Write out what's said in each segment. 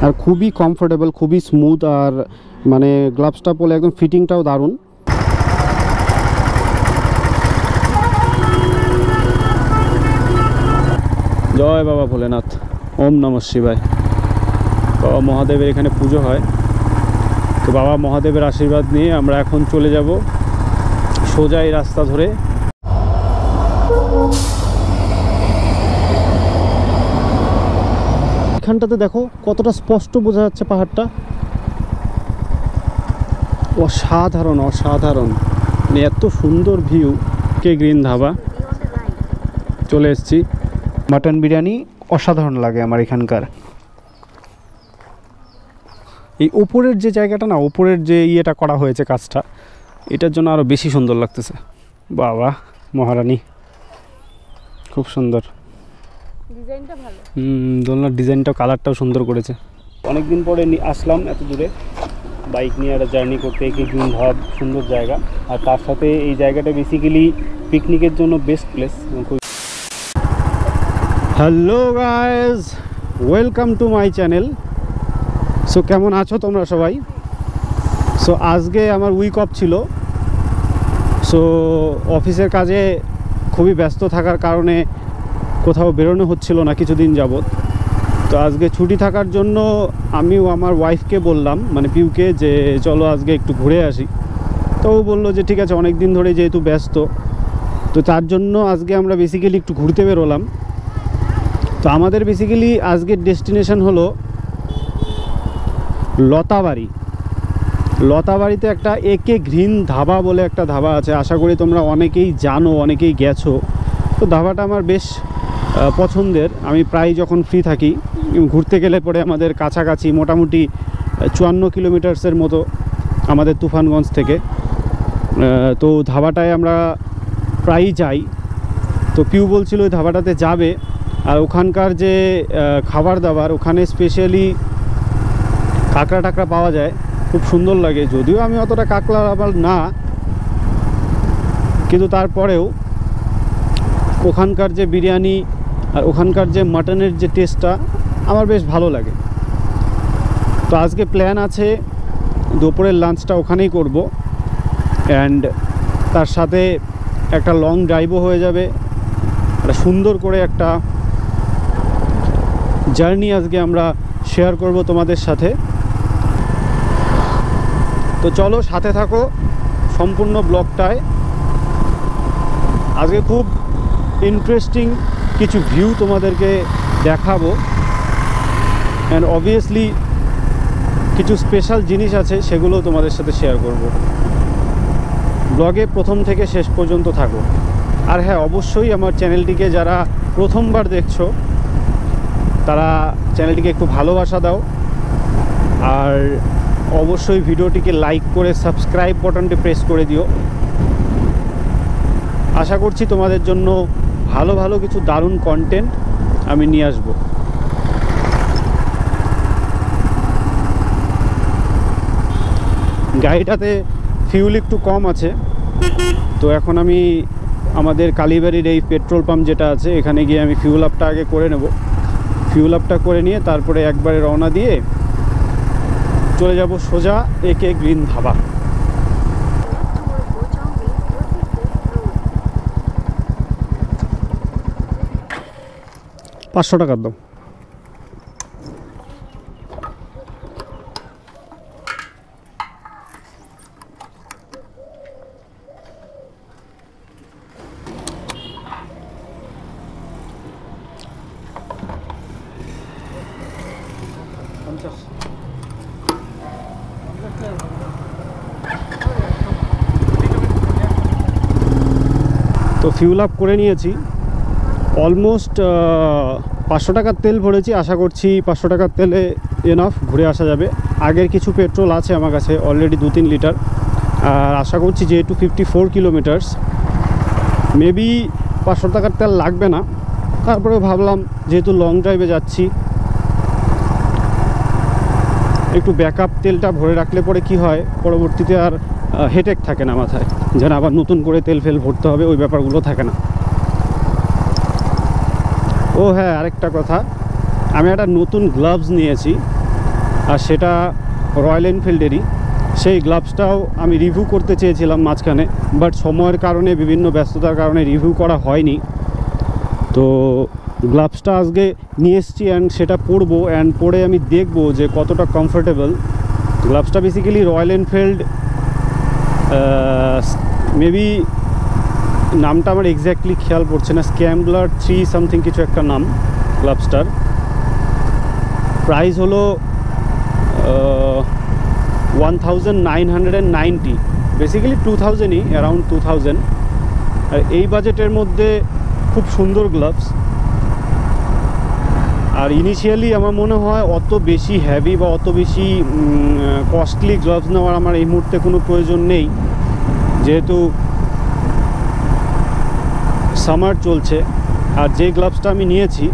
আর খুবই কমফোর্টেবল, খুবই স্মুথ, আর মানে গ্লাভসটা পরলে একদম ফিটিংটাও দারুণ। জয় বাবা ভোলেনাথ, ওম নমঃ শিবায়। বাবা মহাদেবের এখানে পুজো হয়, তো বাবা মহাদেবের আশীর্বাদ নিয়ে আমরা এখন চলে যাব সোজা এই রাস্তা ধরে। এখানটাতে দেখো কতটা স্পষ্ট বোঝা যাচ্ছে পাহাড়টা, অসাধারণ অসাধারণ, মানে এত সুন্দর ভিউ। কে গ্রিন ধাবা চলে এসেছি। মাটন বিরিয়ানি অসাধারণ লাগে আমার এখানকার। এই উপরের যে জায়গাটা না, উপরের যে ইয়েটা করা হয়েছে কাজটা, এটার জন্য আরও বেশি সুন্দর লাগতেছে। বাবা মহারানী, খুব সুন্দর ডিজাইনটা ভালো। দোলনার ডিজাইনটাও, কালারটাও সুন্দর করেছে। অনেকদিন পরে আসলাম এত দূরে বাইক নিয়ে একটা জার্নি করতে। কি গ্রিন ধাব, সুন্দর জায়গা, আর তার সাথে এই জায়গাটা বেসিক্যালি পিকনিকের জন্য best place. Hello guys, welcome to my channel. So কেমন আছো তোমরা সবাই? সো আজকে আমার উইক অফ ছিল। সো অফিসের কাজে খুবই ব্যস্ত থাকার কারণে কোথাও বেরোনো হচ্ছিল না কিছুদিন যাবৎ। তো আজকে ছুটি থাকার জন্য আমিও আমার ওয়াইফকে বললাম, মানে পিউকে, যে চলো আজকে একটু ঘুরে আসি। তো ও বললো যে ঠিক আছে, অনেক দিন ধরে যেহেতু ব্যস্ত, তো তার জন্য আজকে আমরা বেসিক্যালি একটু ঘুরতে বেরোলাম। তো আমাদের বেসিক্যালি আজকের ডেস্টিনেশন হলো লতাবাড়ি। লতাবাড়িতে একটা একে গ্রিন ধাবা বলে একটা ধাবা আছে, আশা করি তোমরা অনেকেই জানো, অনেকেই গেছো। তো ধাবাটা আমার বেশ পছন্দের। আমি প্রায় যখন ফ্রি থাকি ঘুরতে গেলে পরে আমাদের কাছাকাছি মোটামুটি 54 কিলোমিটার্সের মতো আমাদের তুফানগঞ্জ থেকে। তো ধাবাটায় আমরা প্রায়ই যাই। তো পিউ বলছিল ওই ধাবাটাতে যাবে, আর ওখানকার যে খাবার দাবার, ওখানে স্পেশালি কাঁকড়া টাকড়া পাওয়া যায়, খুব সুন্দর লাগে। যদিও আমি অতটা কাঁকড়া আবার না, কিন্তু তারপরেও ওখানকার যে বিরিয়ানি আর ওখানকার যে মাটনের যে টেস্টটা আমার বেশ ভালো লাগে। তো আজকে প্ল্যান আছে দুপুরের লাঞ্চটা ওখানেই করব, অ্যান্ড তার সাথে একটা লং ড্রাইভও হয়ে যাবে। একটা সুন্দর করে একটা জার্নি আজকে আমরা শেয়ার করব তোমাদের সাথে। তো চলো সাথে থাকো সম্পূর্ণ ব্লগটায়। আজকে খুব ইন্টারেস্টিং কিছু ভিউ তোমাদেরকে দেখাবো, অ্যান্ড অবভিয়াসলি কিছু স্পেশাল জিনিস আছে, সেগুলো তোমাদের সাথে শেয়ার করব। ব্লগে প্রথম থেকে শেষ পর্যন্ত থাকো। আর হ্যাঁ, অবশ্যই আমার চ্যানেলটিকে যারা প্রথমবার দেখছো তারা চ্যানেলটিকে একটু ভালোবাসা দাও, আর অবশ্যই ভিডিওটিকে লাইক করে সাবস্ক্রাইব বাটনটি প্রেস করে দিও। আশা করছি তোমাদের জন্য ভালো ভালো কিছু দারুণ কন্টেন্ট আমি নিয়ে আসব। গাড়িটাতে ফিউল একটু কম আছে, তো এখন আমি আমাদের কালীবাড়ির এই পেট্রোল পাম্প যেটা আছে, এখানে গিয়ে আমি ফিউল আপটা আগে করে নেব। ফিউল আপটা করে নিয়ে তারপরে একবারে রওনা দিয়ে চলে যাব সোজা একে গ্রিন ধাবা। 500 টাকার দাম। তো ফিউল আপ করে নিয়েছি, অলমোস্ট 500 টাকার তেল ভরেছি। আশা করছি 500 টাকার তেলে এনাফ ঘুরে আসা যাবে। আগের কিছু পেট্রোল আছে আমার কাছে অলরেডি 2-3 লিটার, আর আশা করছি যেহেতু 54 কিলোমিটার্স মেবি 500 টাকার তেল লাগবে না। তারপরেও ভাবলাম যেহেতু লং ড্রাইভে যাচ্ছি, একটু ব্যাকআপ তেলটা ভরে রাখলে পরে কি হয়, পরবর্তীতে আর হেডেক থাকে না মাথায়, যেন আবার নতুন করে তেল ফেল ভরতে হবে, ওই ব্যাপারগুলো থাকে না। ও হ্যাঁ, আরেকটা কথা, আমি একটা নতুন গ্লাভস নিয়েছি। আর সেটা রয়্যাল এনফিল্ডেরই। সেই গ্লাভসটাও আমি রিভিউ করতে চেয়েছিলাম মাঝখানে, বাট সময়ের কারণে, বিভিন্ন ব্যস্ততার কারণে রিভিউ করা হয়নি। তো গ্লাভসটা আজকে নিয়ে এসেছি অ্যান্ড সেটা পরবো, অ্যান্ড পরে আমি দেখবো যে কতটা কমফোর্টেবল। গ্লাভসটা বেসিক্যালি রয়্যাল এনফিল্ড, মেবি নামটা আমার এক্স্যাক্টলি খেয়াল পড়ছে না, স্ক্যাম্বলার 3 সামথিং কিছু একটা নাম গ্লাভসটার। প্রাইস হলো 1990, বেসিক্যালি 2000ই, অ্যারাউন্ড 2000। আর এই বাজেটের মধ্যে খুব সুন্দর গ্লাভস। আর ইনিশিয়ালি আমার মনে হয় অত বেশি হ্যাভি বা অত বেশি কস্টলি গ্লাভস নেওয়ার আমার এই মুহূর্তে কোনো প্রয়োজন নেই, যেহেতু সামার চলছে। আর যে গ্লাভসটা আমি নিয়েছি,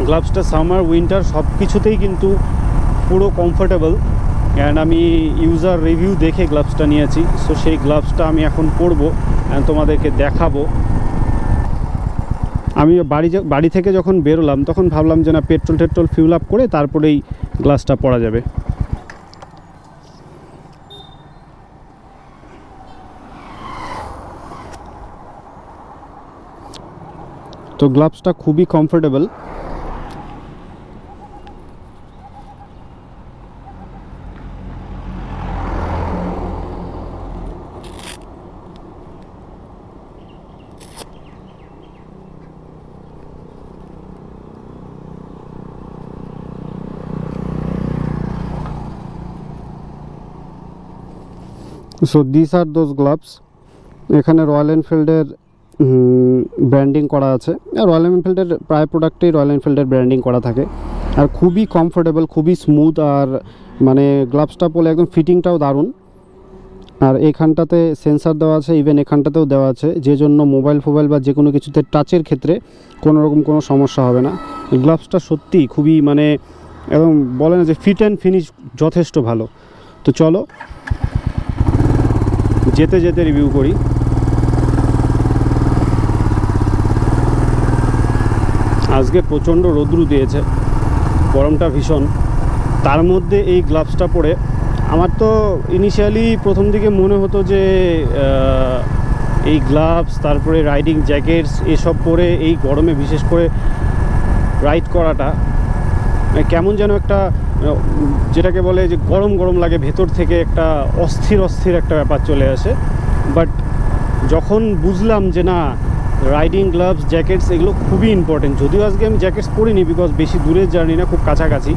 গ্লাভসটা সামার উইন্টার সব কিছুতেই কিন্তু পুরো কমফোর্টেবল, অ্যান্ড আমি ইউজার রিভিউ দেখে গ্লাভসটা নিয়েছি। সো সেই গ্লাভসটা আমি এখন পরবো অ্যান্ড তোমাদেরকে দেখাবো। আমি বাড়ি থেকে যখন বেরোলাম তখন ভাবলাম যে না, পেট্রোল ফিউল আপ করে তারপরেই গ্লাভসটা পরা যাবে। তো গ্লাভসটা খুবই comfortable. So this are those gloves. এখানে রয়্যাল এনফিল্ডের ব্র্যান্ডিং করা আছে। রয়্যাল এনফিল্ডের প্রায় প্রোডাক্টেই রয়্যাল এনফিল্ডের ব্র্যান্ডিং করা থাকে, আর খুবই কমফোর্টেবল, খুবই স্মুথ। আর মানে গ্লাভসটা পরে একদম ফিটিংটাও দারুণ। আর এইখানটাতে সেন্সার দেওয়া আছে, ইভেন এখানটাতেও দেওয়া আছে, যে জন্য মোবাইল বা যে কোনো কিছুতে টাচের ক্ষেত্রে কোনো রকম কোনো সমস্যা হবে না। গ্লাভসটা সত্যি খুবই মানে একদম বলে না যে ফিট অ্যান্ড ফিনিশ যথেষ্ট ভালো। তো চলো যেতে যেতে রিভিউ করি। আজকে প্রচণ্ড রৌদ্র দিয়েছে, গরমটা ভীষণ। তার মধ্যে এই গ্লাভসটা পরে আমার তো ইনিশিয়ালি প্রথম দিকে মনে হতো যে এই গ্লাভস, তারপরে রাইডিং জ্যাকেটস, এসব পরে এই গরমে বিশেষ করে রাইড করাটা কেমন যেন একটা, যেটাকে বলে যে গরম গরম লাগে, ভেতর থেকে একটা অস্থির একটা ব্যাপার চলে আসে। বাট যখন বুঝলাম যে না, রাইডিং গ্লাভস, জ্যাকেটস এগুলো খুবই ইম্পর্টেন্ট। যদিও আজকে আমি জ্যাকেটস পরিনি, বিকজ বেশি দূরের জার্নি না, খুব কাছাকাছি,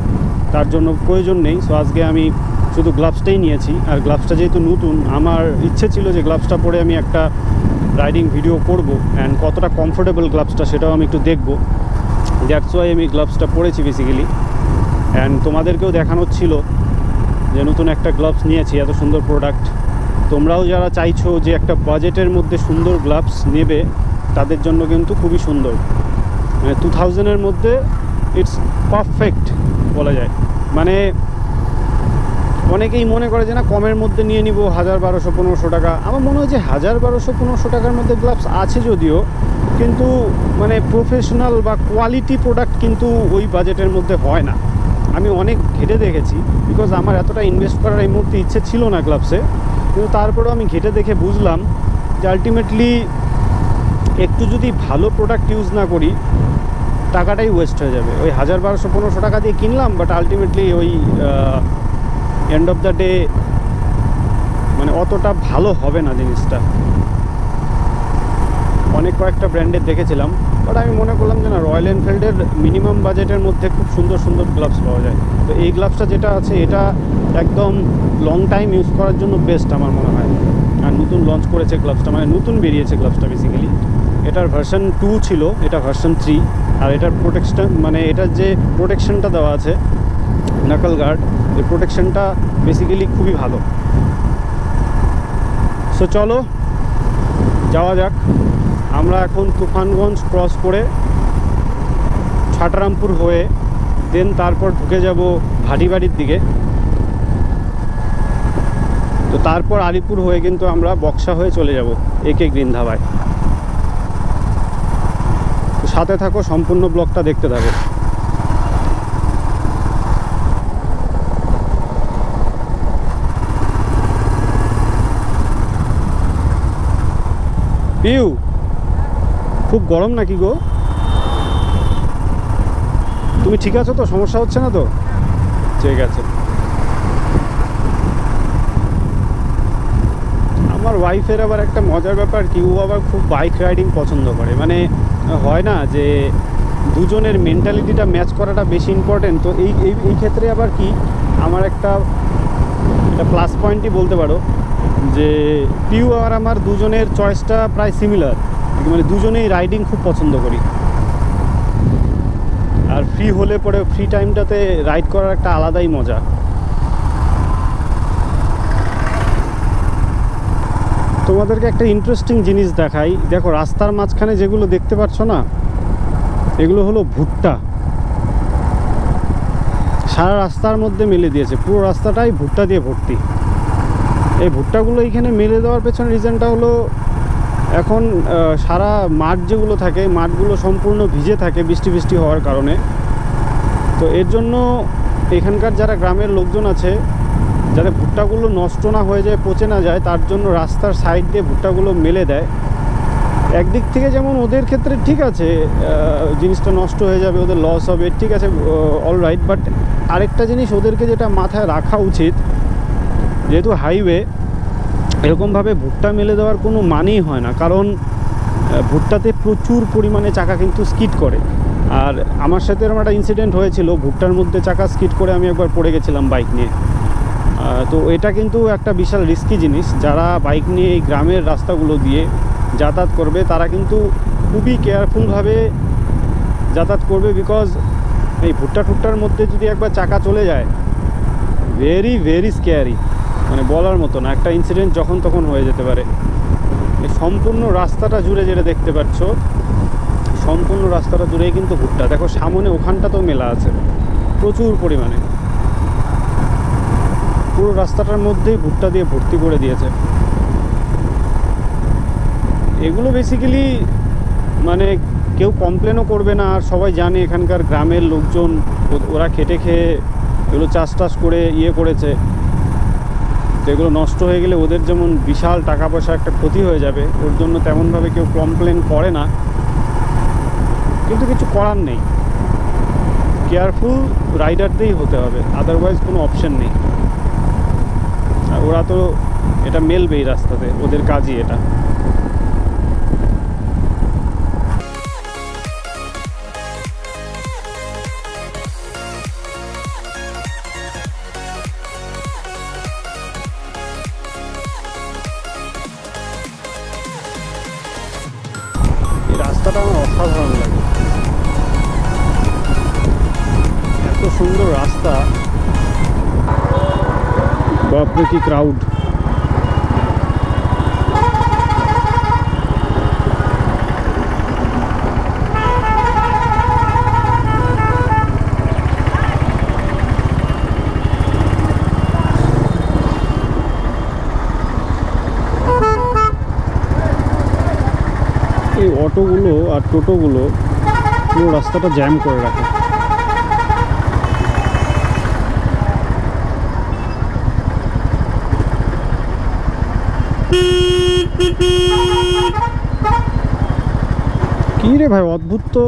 তার জন্য প্রয়োজন নেই। সো আজকে আমি শুধু গ্লাভসটাই নিয়েছি। আর গ্লাভসটা যেহেতু নতুন, আমার ইচ্ছে ছিল যে গ্লাভসটা পরে আমি একটা রাইডিং ভিডিও করব, অ্যান্ড কতটা কমফোর্টেবল গ্লাভসটা সেটাও আমি একটু দেখব। দ্যাটস ওয়াই আমি গ্লাভসটা পরেছি বেসিক্যালি। অ্যান্ড তোমাদেরকেও দেখানোর ছিল যে নতুন একটা গ্লাভস নিয়েছি, এত সুন্দর প্রোডাক্ট। তোমরাও যারা চাইছো যে একটা বাজেটের মধ্যে সুন্দর গ্লাভস নেবে, তাদের জন্য কিন্তু খুবই সুন্দর। মানে 2000-এর মধ্যে ইটস পারফেক্ট বলা যায়। মানে অনেকেই মনে করে যে না, কমের মধ্যে নিয়ে নিব 1000, 1200, 1500 টাকা। আমার মনে হয় যে 1000, 1200, 1500 টাকার মধ্যে গ্লাভস আছে যদিও, কিন্তু মানে প্রফেশনাল বা কোয়ালিটি প্রোডাক্ট কিন্তু ওই বাজেটের মধ্যে হয় না। আমি অনেক ঘেটে দেখেছি, বিকজ আমার এতটা ইনভেস্ট করার এই মুহূর্তে ইচ্ছে ছিল না গ্লাভসে, কিন্তু তারপরেও আমি ঘেটে দেখে বুঝলাম যে আলটিমেটলি একটু যদি ভালো প্রোডাক্ট ইউজ না করি, টাকাটাই ওয়েস্ট হয়ে যাবে। ওই 1000, 1200, 1500 টাকা দিয়ে কিনলাম, বাট আলটিমেটলি ওই এন্ড অফ দ্য ডে মানে অতটা ভালো হবে না জিনিসটা। অনেক কয়েকটা ব্র্যান্ডের দেখেছিলাম, বাট আমি মনে করলাম যে না, রয়্যাল এনফিল্ডের মিনিমাম বাজেটের মধ্যে খুব সুন্দর সুন্দর গ্লাভস পাওয়া যায়। তো এই গ্লাভসটা যেটা আছে, এটা একদম লং টাইম ইউজ করার জন্য বেস্ট আমার মনে হয়। আর নতুন লঞ্চ করেছে গ্লাভসটা, মানে নতুন বেরিয়েছে গ্লাভসটা বেসিক্যালি। এটার ভার্সন 2 ছিল, এটা ভার্সন 3। আর এটার প্রোটেকশন, মানে এটার যে প্রোটেকশনটা দেওয়া আছে, নাকল গার্ড, এই প্রোটেকশনটা বেসিক্যালি খুবই ভালো। সো চলো যাওয়া যাক। আমরা এখন তুফানগঞ্জ ক্রস করে ছাটরামপুর হয়ে দেন তারপর ঢুকে যাব ভাটিবাড়ির দিকে। তো তারপর আলিপুর হয়ে কিন্তু আমরা বক্সা হয়ে চলে যাব একে গ্রিন ধাবায়। তো সাথে থাকো, সম্পূর্ণ ব্লগটা দেখতে থাকো। পিউ, খুব গরম নাকি গো? তুমি ঠিক আছো তো? সমস্যা হচ্ছে না তো? ঠিক আছে। আমার ওয়াইফের আবার একটা মজার ব্যাপার কি, ও আবার খুব বাইক রাইডিং পছন্দ করে। মানে হয় না যে দুজনের মেন্টালিটিটা ম্যাচ করাটা বেশি ইম্পর্টেন্ট। তো এই ক্ষেত্রে আবার কি, আমার একটা প্লাস পয়েন্টই বলতে পারো যে পিউ আর আমার দুজনের চয়েসটা প্রায় সিমিলার। মানে দুজনেই রাইডিং খুব পছন্দ করি। আর ফ্রি হলে পরে ফ্রি টাইমটাতে রাইড করার একটা আলাদাই মজা। তোমাদেরকে একটা ইন্টারেস্টিং জিনিস দেখাই। দেখো রাস্তার মাঝখানে যেগুলো দেখতে পাচ্ছ না, এগুলো হলো ভুট্টা। সারা রাস্তার মধ্যে মেলে দিয়েছে, পুরো রাস্তাটাই ভুট্টা দিয়ে ভর্তি। এই ভুট্টাগুলো এইখানে মেলে দেওয়ার পেছনে রিজনটা হলো, এখন সারা মাঠ যেগুলো থাকে, মাঠগুলো সম্পূর্ণ ভিজে থাকে বৃষ্টি হওয়ার কারণে। তো এর জন্য এখানকার যারা গ্রামের লোকজন আছে, যাতে ভুট্টাগুলো নষ্ট না হয়ে যায়, পচে না যায়, তার জন্য রাস্তার সাইড দিয়ে ভুট্টাগুলো মেলে দেয়। একদিক থেকে যেমন ওদের ক্ষেত্রে ঠিক আছে, জিনিসটা নষ্ট হয়ে যাবে, ওদের লস হবে, ঠিক আছে, অল রাইট। বাট আরেকটা জিনিস ওদেরকে যেটা মাথায় রাখা উচিত, যেহেতু হাইওয়ে, এরকমভাবে ভুট্টা মেলে দেওয়ার কোনো মানেই হয় না। কারণ ভুট্টাতে প্রচুর পরিমাণে চাকা কিন্তু স্কিড করে। আর আমার সাথে এরকম একটা ইনসিডেন্ট হয়েছিল, ভুট্টার মধ্যে চাকা স্কিড করে আমি একবার পড়ে গেছিলাম বাইক নিয়ে। তো এটা কিন্তু একটা বিশাল রিস্কি জিনিস। যারা বাইক নিয়ে এই গ্রামের রাস্তাগুলো দিয়ে যাতায়াত করবে, তারা কিন্তু খুবই কেয়ারফুলভাবে যাতায়াত করবে। বিকজ এই ভুট্টার মধ্যে যদি একবার চাকা চলে যায়, ভেরি স্কেয়ারি, মানে বলার মতো না। একটা ইনসিডেন্ট যখন তখন হয়ে যেতে পারে। এই সম্পূর্ণ রাস্তাটা জুড়ে যেটা দেখতে পাচ্ছ, সম্পূর্ণ রাস্তাটা জুড়েই কিন্তু ভুট্টা। দেখো সামনে ওখানটাতেও মেলা আছে প্রচুর পরিমাণে। পুরো রাস্তাটার মধ্যেই ভুট্টা দিয়ে ভর্তি করে দিয়েছে। এগুলো বেসিক্যালি মানে কেউ কমপ্লেনও করবে না। আর সবাই জানে এখানকার গ্রামের লোকজন, ওরা খেটে খেয়ে এগুলো চাষ করে করেছে। তো এগুলো নষ্ট হয়ে গেলে ওদের যেমন বিশাল টাকা পয়সা একটা ক্ষতি হয়ে যাবে, ওর জন্য তেমনভাবে কেউ কমপ্লেন করে না। কিন্তু কিছু করার নেই, কেয়ারফুল রাইডারদেরই হতে হবে, আদারওয়াইজ কোনো অপশন নেই। আর ওরা তো এটা মেলবেই রাস্তাতে, ওদের কাজই এটা। এই রাস্তাটা আমার অসাধারণ লাগে, এত সুন্দর রাস্তা। বাপরে কি ক্রাউড! এই অটোগুলো আর টোটোগুলো পুরো রাস্তাটা জ্যাম করে রাখে। কি রে ভাই, অদ্ভুত তো।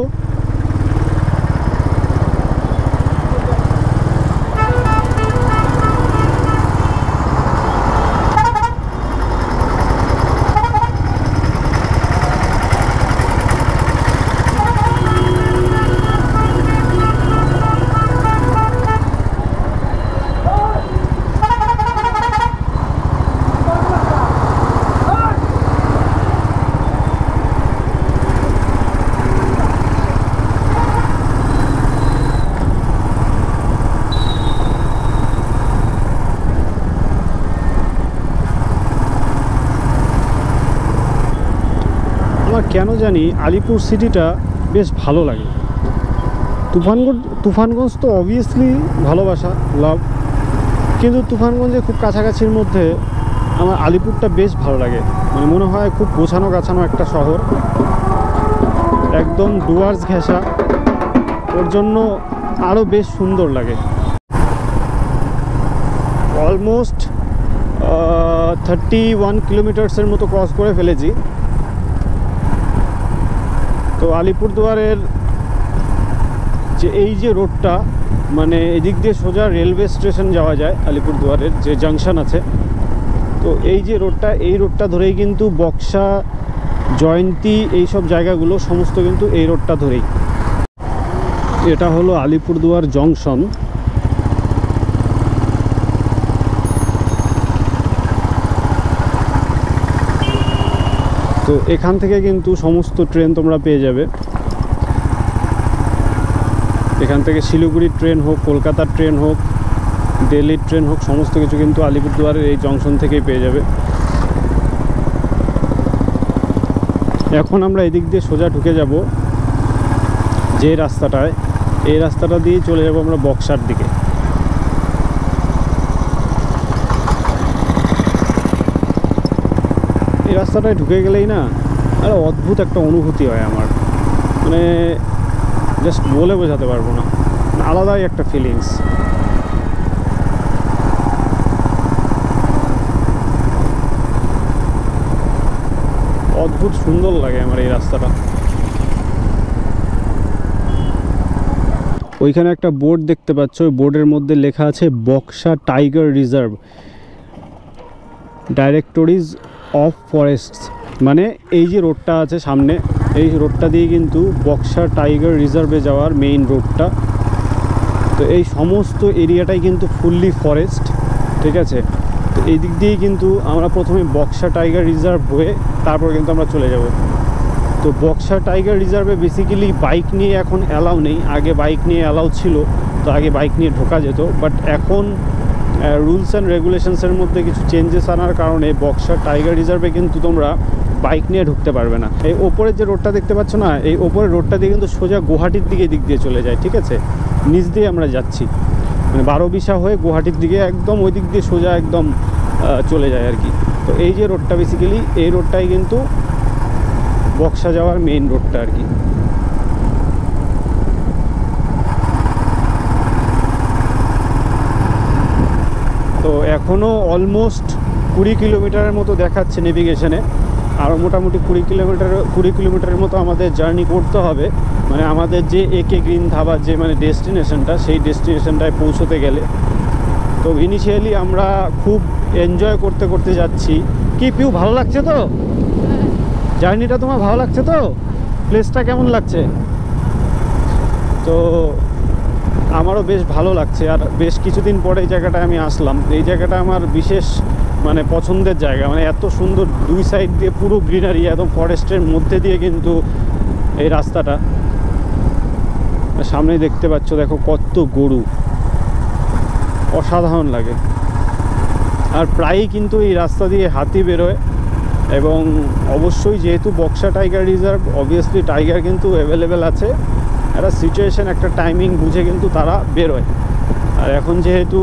কেন জানি আলিপুর সিটিটা বেশ ভালো লাগে। তুফানগঞ্জ তো অবভিয়াসলি ভালোবাসা, লাভ, কিন্তু তুফানগঞ্জে খুব কাছাকাছির মধ্যে আমার আলিপুরটা বেশ ভালো লাগে। মানে মনে হয় খুব গোছানো গাছানো একটা শহর, একদম ডুয়ার্স ঘেঁষা, ওর জন্য আরও বেশ সুন্দর লাগে। অলমোস্ট 31 কিলোমিটার্সের মতো ক্রস করে ফেলেছি। আলিপুরদুয়ারের যে এই যে রোডটা, মানে এদিক দিয়ে সোজা রেলওয়ে স্টেশন যাওয়া যায়, আলিপুরদুয়ারের যে জাংশন আছে, তো এই যে রোডটা, এই রোডটা ধরেই কিন্তু বক্সা, জয়ন্তী, এইসব জায়গাগুলো সমস্ত কিন্তু এই রোডটা ধরেই। এটা হলো আলিপুরদুয়ার জংশন। তো এখান থেকে কিন্তু সমস্ত ট্রেন তোমরা পেয়ে যাবে। এখান থেকে শিলিগুড়ির ট্রেন হোক, কলকাতার ট্রেন হোক, দিল্লির ট্রেন হোক, সমস্ত কিছু কিন্তু আলিপুরদুয়ারের এই জংশন থেকেই পেয়ে যাবে। এখন আমরা এদিক দিয়ে সোজা ঢুকে যাব যে রাস্তাটায়, এই রাস্তাটা দিয়ে চলে যাব আমরা বক্সার দিকে। এই রাস্তাটায় ঢুকে গেলেই না আরে অদ্ভুত একটা অনুভূতি হয় আমার, মানে জাস্ট বলে বোঝাতে পারবো না, আলাদাই একটা ফিলিংস। অদ্ভুত সুন্দর লাগে আমার এই রাস্তাটা। ওইখানে একটা বোর্ড দেখতে পাচ্ছ, ওই বোর্ডের মধ্যে লেখা আছে Buxa tiger reserve, ডাইরেক্টরিজ of forests. মানে এই যে রোডটা আছে সামনে, এই রোডটা দিয়ে কিন্তু বক্সা টাইগার রিজার্ভে যাওয়ার মেইন রোডটা। তো এই সমস্ত এরিয়াটাই কিন্তু ফুললি ফরেস্ট, ঠিক আছে। তো এই দিক দিয়েই কিন্তু আমরা প্রথমে বক্সা টাইগার রিজার্ভ হয়ে তারপর কিন্তু আমরা চলে যাব। তো বক্সা টাইগার রিজার্ভে বেসিক্যালি বাইক নিয়ে এখন অ্যালাউ নেই, আগে বাইক নিয়ে অ্যালাউ ছিল, তো আগে বাইক নিয়ে ঢোকা যেত, বাট এখন রুলস অ্যান্ড রেগুলেশনসের মধ্যে কিছু চেঞ্জেস আনার কারণে বক্সা টাইগার রিজার্ভে কিন্তু তোমরা বাইক নিয়ে ঢুকতে পারবে না। এই ওপরের যে রোডটা দেখতে পাচ্ছ না, এই ওপরের রোডটা দিয়ে কিন্তু সোজা গুয়াহাটির দিকে দিক দিয়ে চলে যায়, ঠিক আছে। নিচ দিয়ে আমরা যাচ্ছি, মানে 12 হয়ে গুয়াহাটির দিকে একদম ওই দিক দিয়ে সোজা একদম চলে যায় আর কি। তো এই যে রোডটা বেসিক্যালি, এই রোডটাই কিন্তু বক্সা যাওয়ার মেইন রোডটা আর কি। তো এখনও অলমোস্ট 20 কিলোমিটারের মতো দেখাচ্ছে নেভিগেশনে, আর মোটামুটি 20 কিলোমিটারের মতো আমাদের জার্নি করতে হবে, মানে আমাদের যে একে গ্রিন ধাবা যে মানে ডেস্টিনেশনটা, সেই ডেস্টিনেশনটায় পৌঁছতে গেলে। তো ইনিশিয়ালি আমরা খুব এনজয় করতে করতে যাচ্ছি। কি পিউ, ভালো লাগছে তো জার্নিটা? তোমার ভালো লাগছে তো? প্লেসটা কেমন লাগছে? তো আমারও বেশ ভালো লাগছে, আর বেশ কিছুদিন পরে এই জায়গাটায় আমি আসলাম। এই জায়গাটা আমার বিশেষ মানে পছন্দের জায়গা, মানে এত সুন্দর, দুই সাইড দিয়ে পুরো গ্রিনারি, একদম ফরেস্টের মধ্যে দিয়ে কিন্তু এই রাস্তাটা। সামনেই দেখতে পাচ্ছ, দেখো কত গরু, অসাধারণ লাগে। আর প্রায়ই কিন্তু এই রাস্তা দিয়ে হাতি বেরোয়, এবং অবশ্যই যেহেতু Buxa tiger reserve, obviously tiger কিন্তু অ্যাভেলেবেল আছে। একটা সিচুয়েশন, একটা টাইমিং বুঝে কিন্তু তারা বেরোয়। আর এখন যেহেতু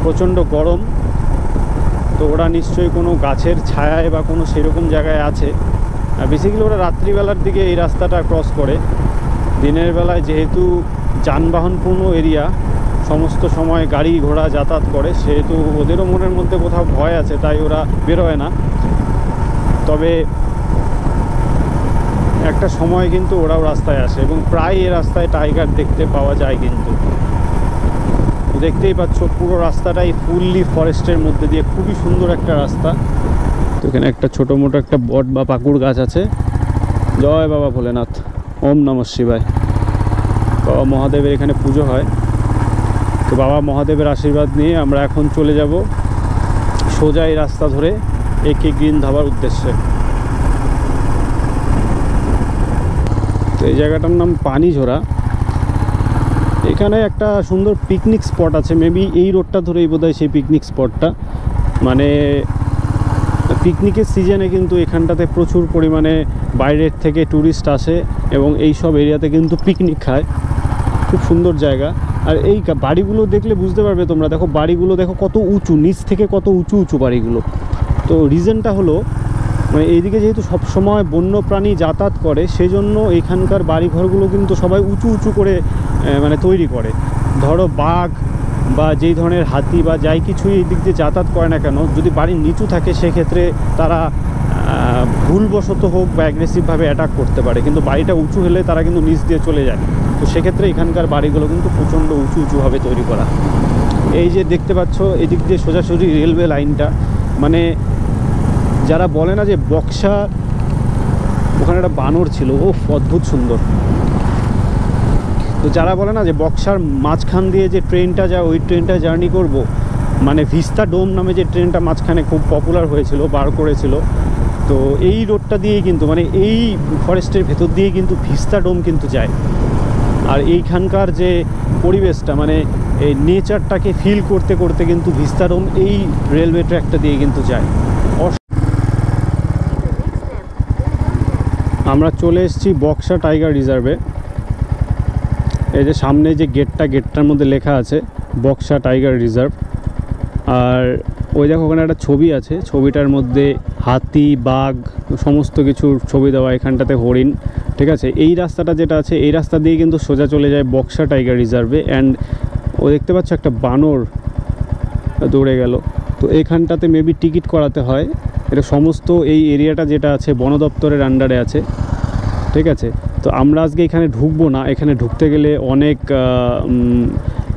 প্রচণ্ড গরম, তো ওরা নিশ্চয়ই কোনো গাছের ছায়ায় বা কোনো সেরকম জায়গায় আছে। বেসিক্যালি ওরা রাত্রিবেলার দিকে এই রাস্তাটা ক্রস করে। দিনের বেলায় যেহেতু যানবাহনপূর্ণ এরিয়া, সমস্ত সময় গাড়ি ঘোড়া যাতায়াত করে, সেহেতু ওদেরও মনের মধ্যে কোথাও ভয় আছে, তাই ওরা বেরোয় না। তবে একটা সময় কিন্তু ওরাও রাস্তায় আসে, এবং প্রায় এই রাস্তায় টাইগার দেখতে পাওয়া যায়। কিন্তু দেখতেই পাচ্ছ পুরো রাস্তাটাই ফুললি ফরেস্টের মধ্যে দিয়ে, খুবই সুন্দর একটা রাস্তা। তো এখানে একটা ছোটো মোটো একটা বট বা পাকুড় গাছ আছে। জয় বাবা ভোলেনাথ, ওম নমঃ শিবায়। বাবা মহাদেবের এখানে পুজো হয়। তো বাবা মহাদেবের আশীর্বাদ নিয়ে আমরা এখন চলে যাব সোজা এই রাস্তা ধরে একে গ্রিন ধাবার উদ্দেশ্যে। তো এই জায়গাটার নাম পানিঝোরা। এখানে একটা সুন্দর পিকনিক স্পট আছে, মেবি এই রোডটা ধরেই বোধহয় সেই পিকনিক স্পটটা। মানে পিকনিকের সিজনে কিন্তু এখানটাতে প্রচুর পরিমাণে বাইরের থেকে ট্যুরিস্ট আসে, এবং এই সব এরিয়াতে কিন্তু পিকনিক খায়। খুব সুন্দর জায়গা। আর এই বাড়িগুলো দেখলে বুঝতে পারবে তোমরা, দেখো বাড়িগুলো দেখো কত উঁচু, নিচ থেকে কত উঁচু উঁচু বাড়িগুলো। তো রিজনটা হলো, মানে এইদিকে যেহেতু সবসময় বন্য প্রাণী যাতায়াত করে, সেই জন্য এখানকার বাড়িঘরগুলো কিন্তু সবাই উঁচু উঁচু করে মানে তৈরি করে। ধরো বাঘ বা যেই ধরনের হাতি বা যাই কিছুই এই দিক দিয়ে যাতায়াত করে না কেন, যদি বাড়ি নিচু থাকে সেক্ষেত্রে তারা ভুলবশত হোক বা অ্যাগ্রেসিভভাবে অ্যাটাক করতে পারে, কিন্তু বাড়িটা উঁচু হলে তারা কিন্তু নিচ দিয়ে চলে যায়। তো সেক্ষেত্রে এখানকার বাড়িগুলো কিন্তু প্রচণ্ড উঁচু উঁচুভাবে তৈরি করা। এই যে দেখতে পাচ্ছ এদিক দিয়ে সোজাসুজি রেলওয়ে লাইনটা, মানে যারা বলে না যে বক্সা, ওখানে একটা বানর ছিল, ও অদ্ভুত সুন্দর। তো যারা বলে না যে বক্সার মাঝখান দিয়ে যে ট্রেনটা যায় ওই ট্রেনটা জার্নি করব, মানে ভিস্তা ডোম নামে যে ট্রেনটা মাঝখানে খুব পপুলার হয়েছিল, বার করেছিল, তো এই রোডটা দিয়েই কিন্তু, মানে এই ফরেস্টের ভেতর দিয়েই কিন্তু ভিস্তা ডোম কিন্তু যায়। আর এইখানকার যে পরিবেশটা, মানে এই নেচারটাকে ফিল করতে করতে কিন্তু ভিস্তা ডোম এই রেলওয়ে ট্র্যাকটা দিয়ে কিন্তু যায়। আমরা চলে এসেছি বক্সা টাইগার রিজার্ভে। এই যে সামনে যে গেটটার মধ্যে লেখা আছে বক্সা টাইগার রিজার্ভ। আর ওই দেখো ওখানে একটা ছবি আছে, ছবিটার মধ্যে হাতি, বাঘ সমস্ত কিছুর ছবি দেওয়া, এখানটাতে হরিণ, ঠিক আছে। এই রাস্তাটা যেটা আছে এই রাস্তা দিয়ে কিন্তু সোজা চলে যায় বক্সা টাইগার রিজার্ভে। অ্যান্ড ও দেখতে পাচ্ছ একটা বানর দৌড়ে গেল। তো এখানটাতে মেবি টিকিট করাতে হয়। এটা সমস্ত এই এরিয়াটা যেটা আছে বন দপ্তরের আন্ডারে আছে, ঠিক আছে। তো আমরা আজকে এখানে ঢুকবো না, এখানে ঢুকতে গেলে অনেক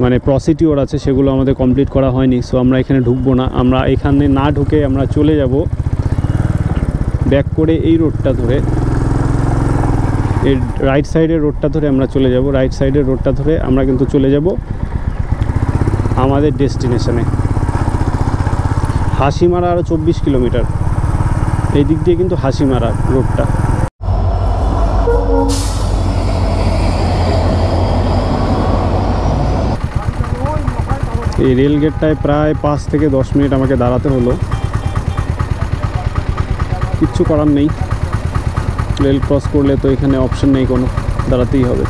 মানে প্রসিডিওর আছে, সেগুলো আমাদের কমপ্লিট করা হয়নি। সো আমরা এখানে ঢুকবো না, আমরা এখানে না ঢুকে আমরা চলে যাব ব্যাক করে এই রোডটা ধরে, এই রাইট সাইডের রোডটা ধরে আমরা চলে যাব। রাইট সাইডের রোডটা ধরে আমরা কিন্তু চলে যাব আমাদের ডেস্টিনেশনে। হাসিমারা আরও 24 কিলোমিটার এই দিক দিয়ে কিন্তু হাসিমারা রোডটা। এই রেল গেটটায় প্রায় 5 থেকে 10 মিনিট আমাকে দাঁড়াতে হলো, কিচ্ছু করার নেই। রেল ক্রস করলে তো এখানে অপশন নেই কোনো, দাঁড়াতেই হবে।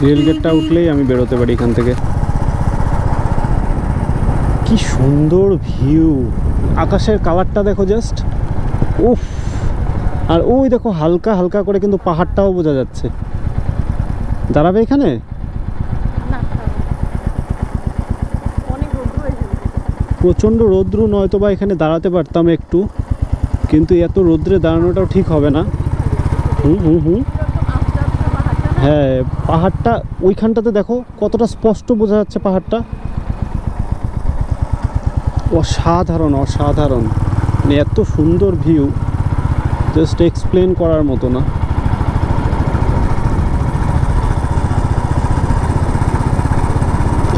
রেল গেটটা উঠলেই আমি বেরোতে পারি এখান থেকে। কি সুন্দর ভিউ, আকাশের কালারটা দেখো জাস্ট, উফ। আর ওই দেখো হালকা হালকা করে কিন্তু পাহাড়টাও বোঝা যাচ্ছে। দাঁড়াবে এখানে? প্রচণ্ড রৌদ্র, নয়তো বা এখানে দাঁড়াতে পারতাম একটু, কিন্তু এত রৌদ্রে দাঁড়ানোটাও ঠিক হবে না। হ্যাঁ, পাহাড়টা ওইখানটাতে দেখো কতটা স্পষ্ট বোঝা যাচ্ছে পাহাড়টা, অসাধারণ অসাধারণ, মানে এত সুন্দর ভিউ, জাস্ট এক্সপ্লেন করার মতো না।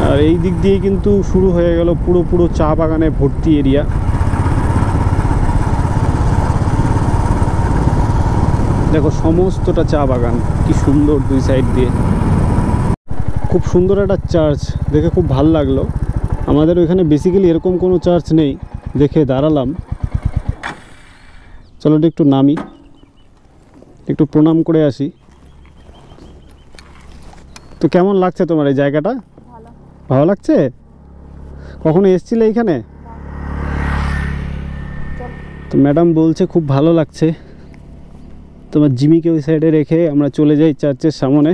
আর এই দিক দিয়ে কিন্তু শুরু হয়ে গেল পুরো চা বাগানে ভর্তি এরিয়া। দেখো সমস্তটা চা বাগান, কি সুন্দর দুই সাইড দিয়ে। খুব সুন্দর একটা চার্চ, দেখে খুব ভালো লাগলো। আমাদের ওইখানে বেসিক্যালি এরকম কোনো চার্চ নেই, দেখে দাঁড়ালাম। চলো একটু নামি, একটু প্রণাম করে আসি। তো কেমন লাগছে তোমার এই জায়গাটা? ভালো লাগছে? কখনো এসেছিলে এইখানে? তো ম্যাডাম বলছে খুব ভালো লাগছে। তোমার জিমিকে ওই সাইডে রেখে আমরা চলে যাই চার্চের সামনে।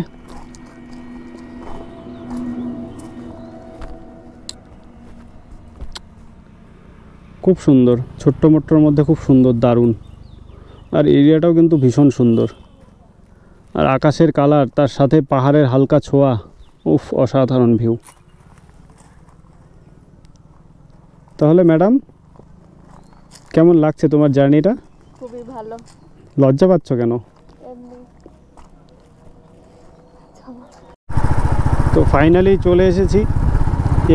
খুব সুন্দর, ছোট্ট মোট্টোর মধ্যে খুব সুন্দর, দারুণ। আর এরিয়াটাও কিন্তু ভীষণ সুন্দর। আর আকাশের কালার, তার সাথে পাহাড়ের হালকা ছোঁয়া, উফ, অসাধারণ ভিউ। তাহলে ম্যাডাম কেমন লাগছে তোমার জার্নিটা? খুবই ভালো। লজ্জা পাচ্ছ কেন? এমনি। তো ফাইনালি চলে এসেছি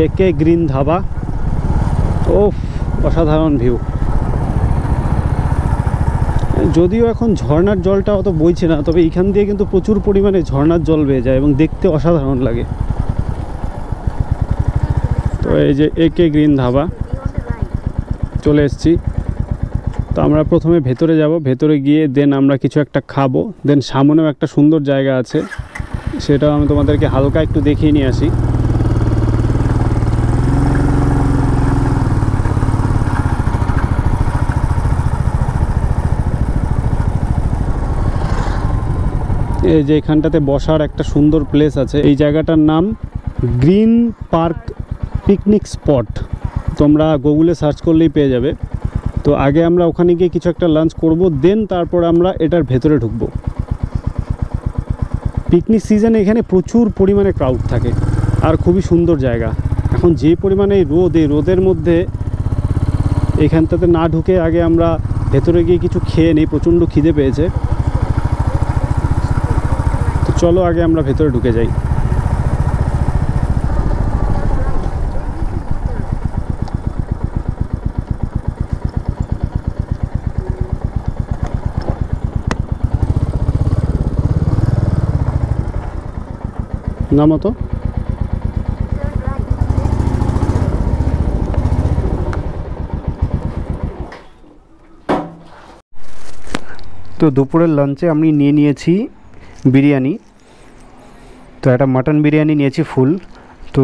একে গ্রিন ধাবা। ওফ, অসাধারণ ভিউ। যদিও এখন ঝর্ণার জলটা অত বইছে না, তবে এইখান দিয়ে কিন্তু প্রচুর পরিমাণে ঝর্ণার জল বেয়ে যায় এবং দেখতে অসাধারণ লাগে। তো এই যে একে গ্রিন ধাবা চলে এসেছি। তো আমরা প্রথমে ভেতরে যাব, ভেতরে গিয়ে দেন আমরা কিছু একটা খাবো, দেন সামনেও একটা সুন্দর জায়গা আছে, সেটাও আমি তোমাদেরকে হালকা একটু দেখিয়ে নিয়ে আসি। এই যে এখানটাতে বসার একটা সুন্দর প্লেস আছে, এই জায়গাটার নাম গ্রিন পার্ক পিকনিক স্পট। তোমরা গুগলে সার্চ করলেই পেয়ে যাবে। তো তো আগে আমরা ওখানে গিয়ে কিছু একটা লাঞ্চ করব, দেন তারপর আমরা এটার ভেতরে ঢুকবো। পিকনিক সিজনে এখানে প্রচুর পরিমাণে ক্রাউড থাকে আর খুবই সুন্দর জায়গা। এখন যে পরিমাণে রোদ, এই রোদের মধ্যে এখানটাতে না ঢুকে আগে আমরা ভেতরে গিয়ে কিছু খেয়ে নিই, প্রচণ্ড খিদে পেয়েছে। তো চলো আগে আমরা ভেতরে ঢুকে যাই। নামো তো। তো দুপুরের লাঞ্চে আমি নিয়েছি বিরিয়ানি। তো একটা মাটন বিরিয়ানি নিয়েছি ফুল। তো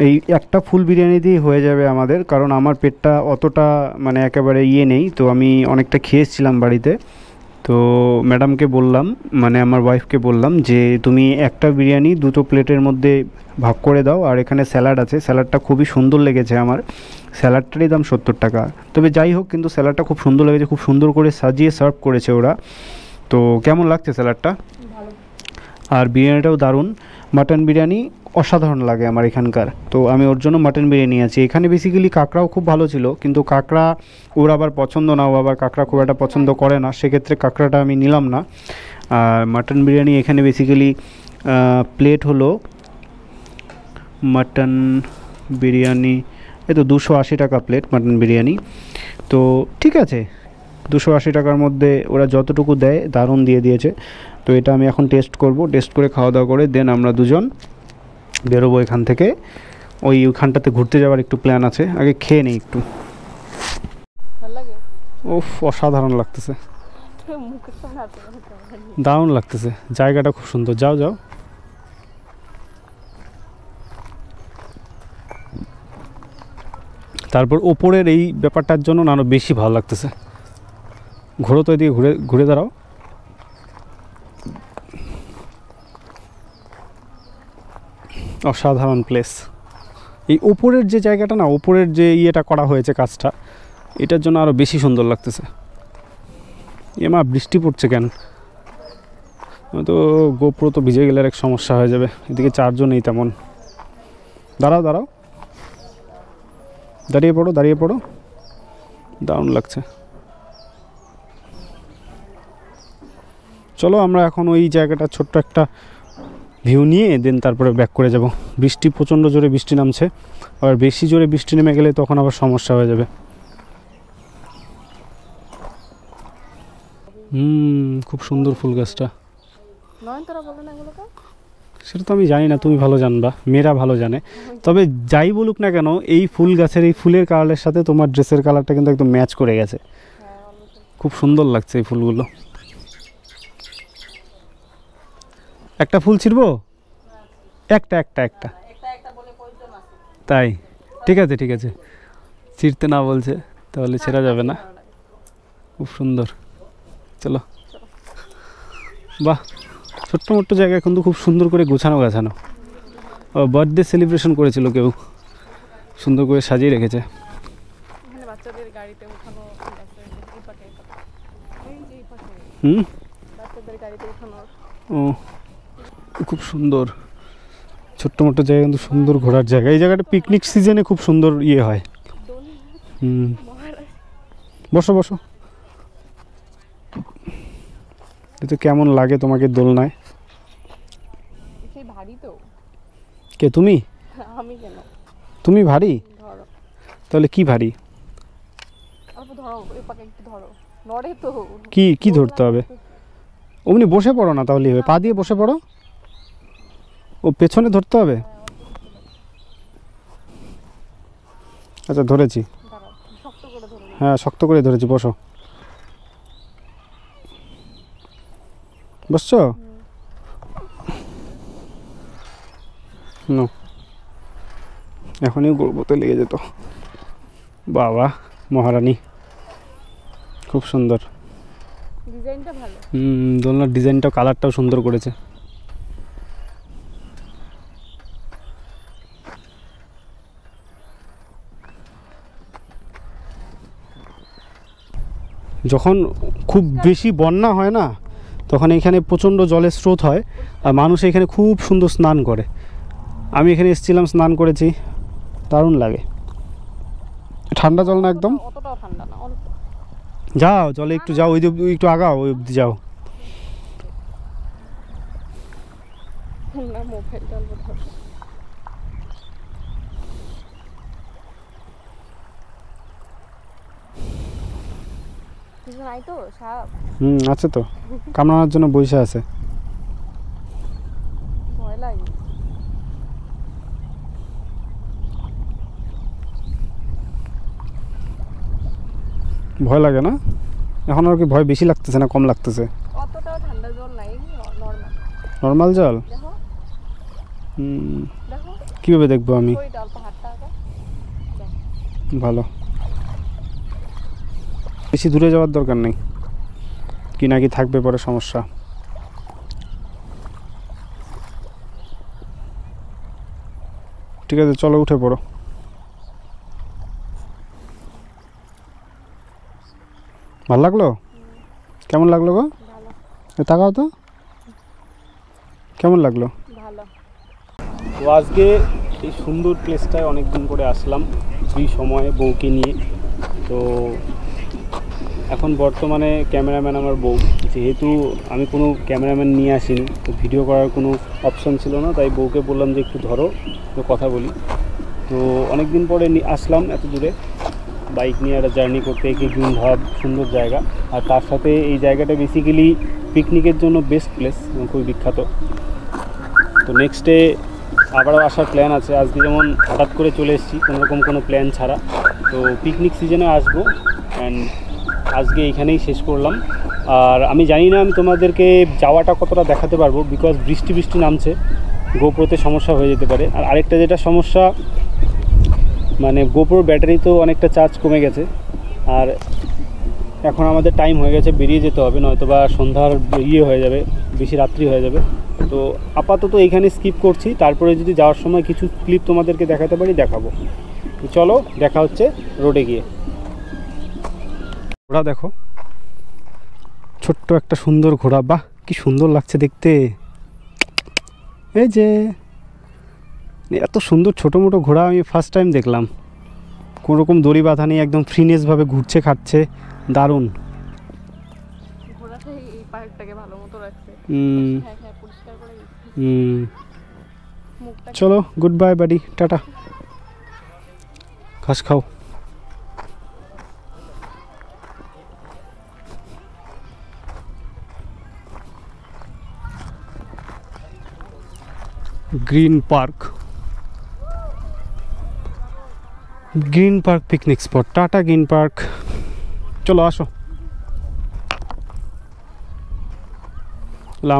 এই একটা ফুল বিরিয়ানি দিয়েই হয়ে যাবে আমাদের, কারণ আমার পেটটা অতটা মানে একেবারে নেই। তো আমি অনেকটা খেয়েছিলাম বাড়িতে। তো ম্যাডামকে বললাম, মানে আমার ওয়াইফকে বললাম যে তুমি একটা বিরিয়ানি দুটো প্লেটের মধ্যে ভাগ করে দাও, আর এখানে স্যালাড আছে, স্যালাডটা খুবই সুন্দর লেগেছে আমার। স্যালাডটারই দাম 70 টাকা। তবে যাই হোক, কিন্তু স্যালাডটা খুব সুন্দর লেগেছে, খুব সুন্দর করে সাজিয়ে সার্ভ করেছে ওরা। তো কেমন লাগছে স্যালাডটা? আর বিরিয়ানিটাও দারুণ। মাটন বিরিয়ানি অসাধারণ লাগে আমার এখানকার। তো আমি ওর জন্য মাটন বিরিয়ানি আছি। এখানে বেসিক্যালি কাঁকড়াও খুব ভালো ছিল, কিন্তু কাঁকড়া ওর আবার পছন্দ না, ও আবার কাঁকড়া খুব একটা পছন্দ করে না, সেক্ষেত্রে কাঁকড়াটা আমি নিলাম না। আর মাটন বিরিয়ানি এখানে বেসিক্যালি প্লেট হলো মাটন বিরিয়ানি, এই তো 280 টাকা প্লেট মাটন বিরিয়ানি। তো ঠিক আছে, 280 টাকার মধ্যে ওরা যতটুকু দেয় দারুণ দিয়ে দিয়েছে। তো এটা আমি এখন টেস্ট করব, টেস্ট করে খাওয়া দাওয়া করে দেন আমরা দুজন বেরোবো এখান থেকে। ওইখানটাতে ঘুরতে যাওয়ার একটু প্ল্যান আছে, আগে খেয়ে নিই একটু। ওফ, অসাধারণ লাগতেছে, দারুণ লাগতেছে, জায়গাটা খুব সুন্দর। যাও যাও। তারপর ওপরের এই ব্যাপারটার জন্য না আরও বেশি ভালো লাগতেছে। ঘোরো তো, এদিকে ঘুরে ঘুরে দাঁড়াও। অসাধারণ প্লেস। এই ওপরের যে জায়গাটা না, ওপরের যে ইয়েটা করা হয়েছে কাজটা, এটার জন্য আরও বেশি সুন্দর লাগতেছে। এমা বৃষ্টি পড়ছে কেন? তো গোপ্রো তো ভিজে গেলে এক সমস্যা হয়ে যাবে। এদিকে চার্জও নেই তেমন। দাঁড়াও দাঁড়াও, দাঁড়িয়ে পড়ো দাঁড়িয়ে পড়ো, দারুণ লাগছে। চলো আমরা এখন ওই জায়গাটা ছোট্ট একটা ভিউ নিয়ে দেন তারপরে ব্যাক করে যাব। বৃষ্টি প্রচণ্ড জোরে বৃষ্টি নামছে, আর বেশি জোরে বৃষ্টি নেমে গেলে তখন আবার সমস্যা হয়ে যাবে। খুব সুন্দর ফুল গাছটা। সেটা তো আমি জানি না, তুমি ভালো জানবা, মেয়েরা ভালো জানে। তবে যাই বলুক না কেন, এই ফুল গাছের এই ফুলের কালারের সাথে তোমার ড্রেসের কালারটা কিন্তু একদম ম্যাচ করে গেছে। খুব সুন্দর লাগছে এই ফুলগুলো। একটা ফুল ছিড়বো? একটা একটা একটা তাই? ঠিক আছে ঠিক আছে, ছিঁড়তে না বলছে তাহলে ছেঁড়া যাবে না। খুব সুন্দর, চলো। বাহ, ছোট্ট মোট্ট জায়গায় কিন্তু খুব সুন্দর করে গোছানো গাছানো। বার্থডে সেলিব্রেশন করেছিল কেউ, সুন্দর করে সাজিয়ে রেখেছে। ও খুব সুন্দর, ছোট্ট মোট্ট জায়গা কিন্তু সুন্দর ঘোরার জায়গা। এই জায়গাটা পিকনিক সিজনে খুব সুন্দর ইয়ে হয়। বসো বসো। তো কেমন লাগে তোমাকে দোলনায়? কে তুমি? তুমি ভারী? তাহলে কি ভারী? কি কি ধরতে হবে? অমনি বসে পড়ো না, তাহলে হবে। পা দিয়ে বসে পড়ো। ও পেছনে ধরতে হবে? আচ্ছা ধরেছি, হ্যাঁ শক্ত করে ধরেছি। বসো, বসছো? এখনই গর্বতে লেগে যেত। বাবা মহারানী, খুব সুন্দর ডিজাইনটা ভালো। দোলনার ডিজাইনটাও, কালারটাও সুন্দর করেছে। যখন খুব বেশি বন্যা হয় না, তখন এখানে প্রচণ্ড জলের স্রোত হয় আর মানুষ এখানে খুব সুন্দর স্নান করে। আমি এখানে এসেছিলাম, স্নান করেছি, দারুণ লাগে। ঠান্ডা জল না একদম? অতটাও ঠান্ডা না, অল্প। যাও জলে একটু যাও, ওই একটু আগাও, ওই অব্দি যাও। না, মোবাইলটা অল্প ধরো। কিছু নাই তো সাপ? আছে তো, কামড়ানোর জন্য বসে আছে। ভয় লাগে। ভয় লাগে না এখন? আর কি ভয় বেশি লাগতেছে না কম লাগতেছে? অতটাও ঠান্ডা জল নাই, নরমাল। নর্মাল জল? দেখো দেখো, কীভাবে দেখবো আমি? ওইটা অল্প হাতটা আগা। ভালো, বেশি দূরে যাওয়ার দরকার নেই, কি নাকি থাকবে পরে সমস্যা। ঠিক আছে, চলো উঠে পড়ো। ভালো লাগলো? কেমন লাগলো গো? ভালো। তাকাও তো, কেমন লাগলো? ভালো। তো আজকে এই সুন্দর প্লেসটায় অনেক দিন করে আসলাম ফ্রি সময়ে বউকে নিয়ে। তো এখন বর্তমানে ক্যামেরাম্যান আমার বউ, যেহেতু আমি কোনো ক্যামেরাম্যান নিয়ে আসিনি, তো ভিডিও করার কোনো অপশন ছিল না, তাই বউকে বললাম যে একটু ধরো, তো কথা বলি। তো অনেক দিন পরে আসলাম এত দূরে বাইক নিয়ে একটা জার্নি করতে। একে গ্রিন ভাব সুন্দর জায়গা, আর তার সাথে এই জায়গাটা বেসিক্যালি পিকনিকের জন্য বেস্ট প্লেস, খুবই বিখ্যাত। তো নেক্সটে আবারও আসার প্ল্যান আছে। আজকে যেমন হঠাৎ করে চলে এসেছি কোনোরকম কোনো প্ল্যান ছাড়া, তো পিকনিক সিজনে আসবো অ্যান্ড আজকে এইখানেই শেষ করলাম। আর আমি জানি না আমি তোমাদেরকে যাওয়াটা কতটা দেখাতে পারবো, বিকজ বৃষ্টি নামছে, গোপ্রোতে সমস্যা হয়ে যেতে পারে। আর আরেকটা যেটা সমস্যা, মানে গোপ্রোর ব্যাটারি তো অনেকটা চার্জ কমে গেছে, আর এখন আমাদের টাইম হয়ে গেছে, বেরিয়ে যেতে হবে, নয়তো বা সন্ধ্যার হয়ে যাবে, বেশি রাত্রি হয়ে যাবে। তো আপাতত এইখানে স্কিপ করছি, তারপরে যদি যাওয়ার সময় কিছু ক্লিপ তোমাদেরকে দেখাতে পারি দেখাবো। তো চলো দেখা হচ্ছে রোডে গিয়ে। ঘোড়া দেখো, ছোট্ট একটা সুন্দর ঘোড়া, বাহ কি সুন্দর লাগছে দেখতে। এই যে এত সুন্দর ছোটো মোটো ঘোড়া আমি ফার্স্ট টাইম দেখলাম, কোনোরকম দড়ি বাঁধা নেই, একদম ফ্রিনেসভাবে ঘুরছে খাচ্ছে, দারুণ। ঘোড়াটা এই পার্কটাকে ভালো মতো রাখছে। হ্যাঁ হ্যাঁ, পরিষ্কার করে মুখটা। চলো গুড বাই বাডি, টাটা, ঘাস খাও। Green park picnic spot, tata green park. চলো আসো।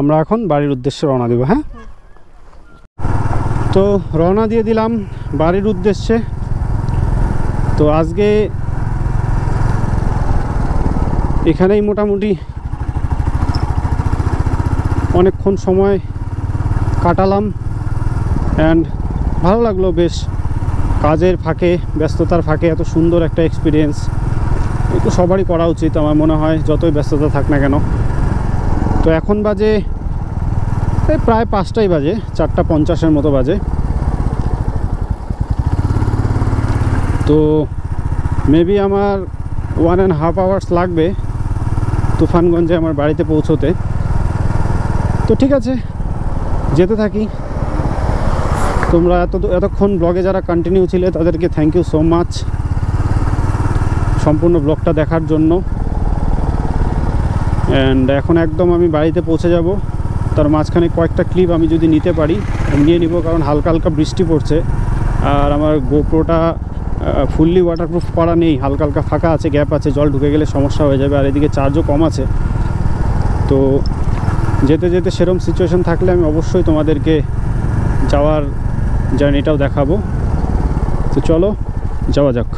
আমরা এখন বাড়ির উদ্দেশ্যে রওনা দেব। হ্যাঁ, তো রওনা দিয়ে দিলাম বাড়ির উদ্দেশ্যে। তো আজকে এখানেই মোটামুটি অনেকক্ষণ সময় কাটালাম অ্যান্ড ভালো লাগলো বেশ। কাজের ফাঁকে, ব্যস্ততার ফাঁকে এত সুন্দর একটা এক্সপিরিয়েন্স একটু সবারই করা উচিত আমার মনে হয়, যতই ব্যস্ততা থাক না কেন। তো এখন বাজে প্রায় 5টাই বাজে, 4:50 মতো বাজে। তো মেবি আমার 1.5 আওয়ার্স লাগবে তুফানগঞ্জে আমার বাড়িতে পৌঁছোতে। তো ঠিক আছে, যেতে থাকি। তোমরা এতক্ষণ ব্লগে যারা কন্টিনিউ ছিলে তাদেরকে থ্যাংক ইউ সো মাচ সম্পূর্ণ ব্লগটা দেখার জন্য। অ্যান্ড এখন একদম আমি বাড়িতে পৌঁছে যাব, তার মাঝখানে কয়েকটা ক্লিপ আমি যদি নিতে পারি নিয়ে নিব, কারণ হালকা হালকা বৃষ্টি পড়ছে আর আমার গোপ্রোটা ফুললি ওয়াটারপ্রুফ করা নেই, হালকা হালকা ফাঁকা আছে, গ্যাপ আছে, জল ঢুকে গেলে সমস্যা হয়ে যাবে, আর এদিকে চার্জও কম আছে। তো যেতে যেতে সেরকম সিচুয়েশন থাকলে আমি অবশ্যই তোমাদেরকে যাওয়ার জার্নিটাও দেখাবো। তো চলো যাওয়া যাক।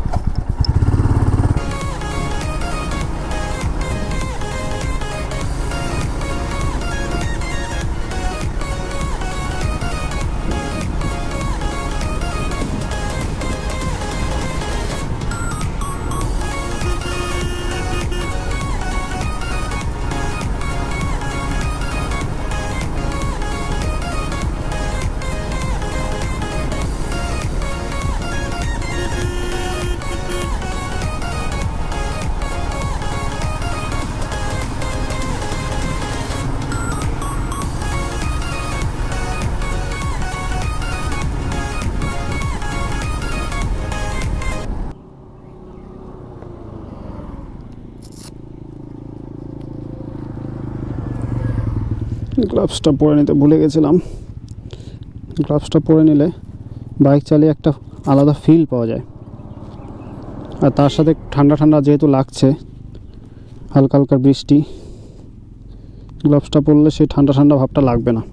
গ্লাভসটা পরে নিতে ভুলে গেছিলাম। গ্লাভসটা পরে নিলে বাইক চালিয়ে একটা আলাদা ফিল পাওয়া যায়, আর তার সাথে ঠান্ডা ঠান্ডা যেহেতু লাগছে, হালকা হালকা বৃষ্টি, গ্লাভসটা পরলে সেই ঠান্ডা ঠান্ডা ভাবটা লাগবে না।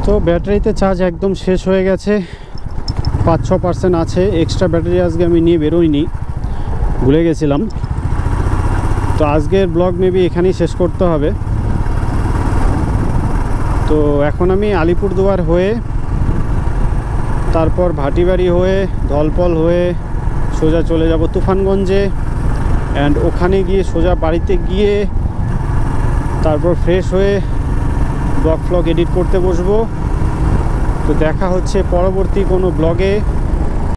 তো ব্যাটারিতে চার্জ একদম শেষ হয়ে গেছে, 5-6% আছে। এক্সট্রা ব্যাটারি আজকে আমি নিয়ে বেরোইনি, ভুলে গেছিলাম। তো আজকের ব্লগ মেবি এখানেই শেষ করতে হবে। তো এখন আমি আলিপুরদুয়ার হয়ে, তারপর ভাটিবাড়ি হয়ে, ধলপল হয়ে সোজা চলে যাব তুফানগঞ্জে, অ্যান্ড ওখানে গিয়ে সোজা বাড়িতে গিয়ে তারপর ফ্রেশ হয়ে ব্লগ এডিট করতে বসবো। তো দেখা হচ্ছে পরবর্তী কোনো ব্লগে।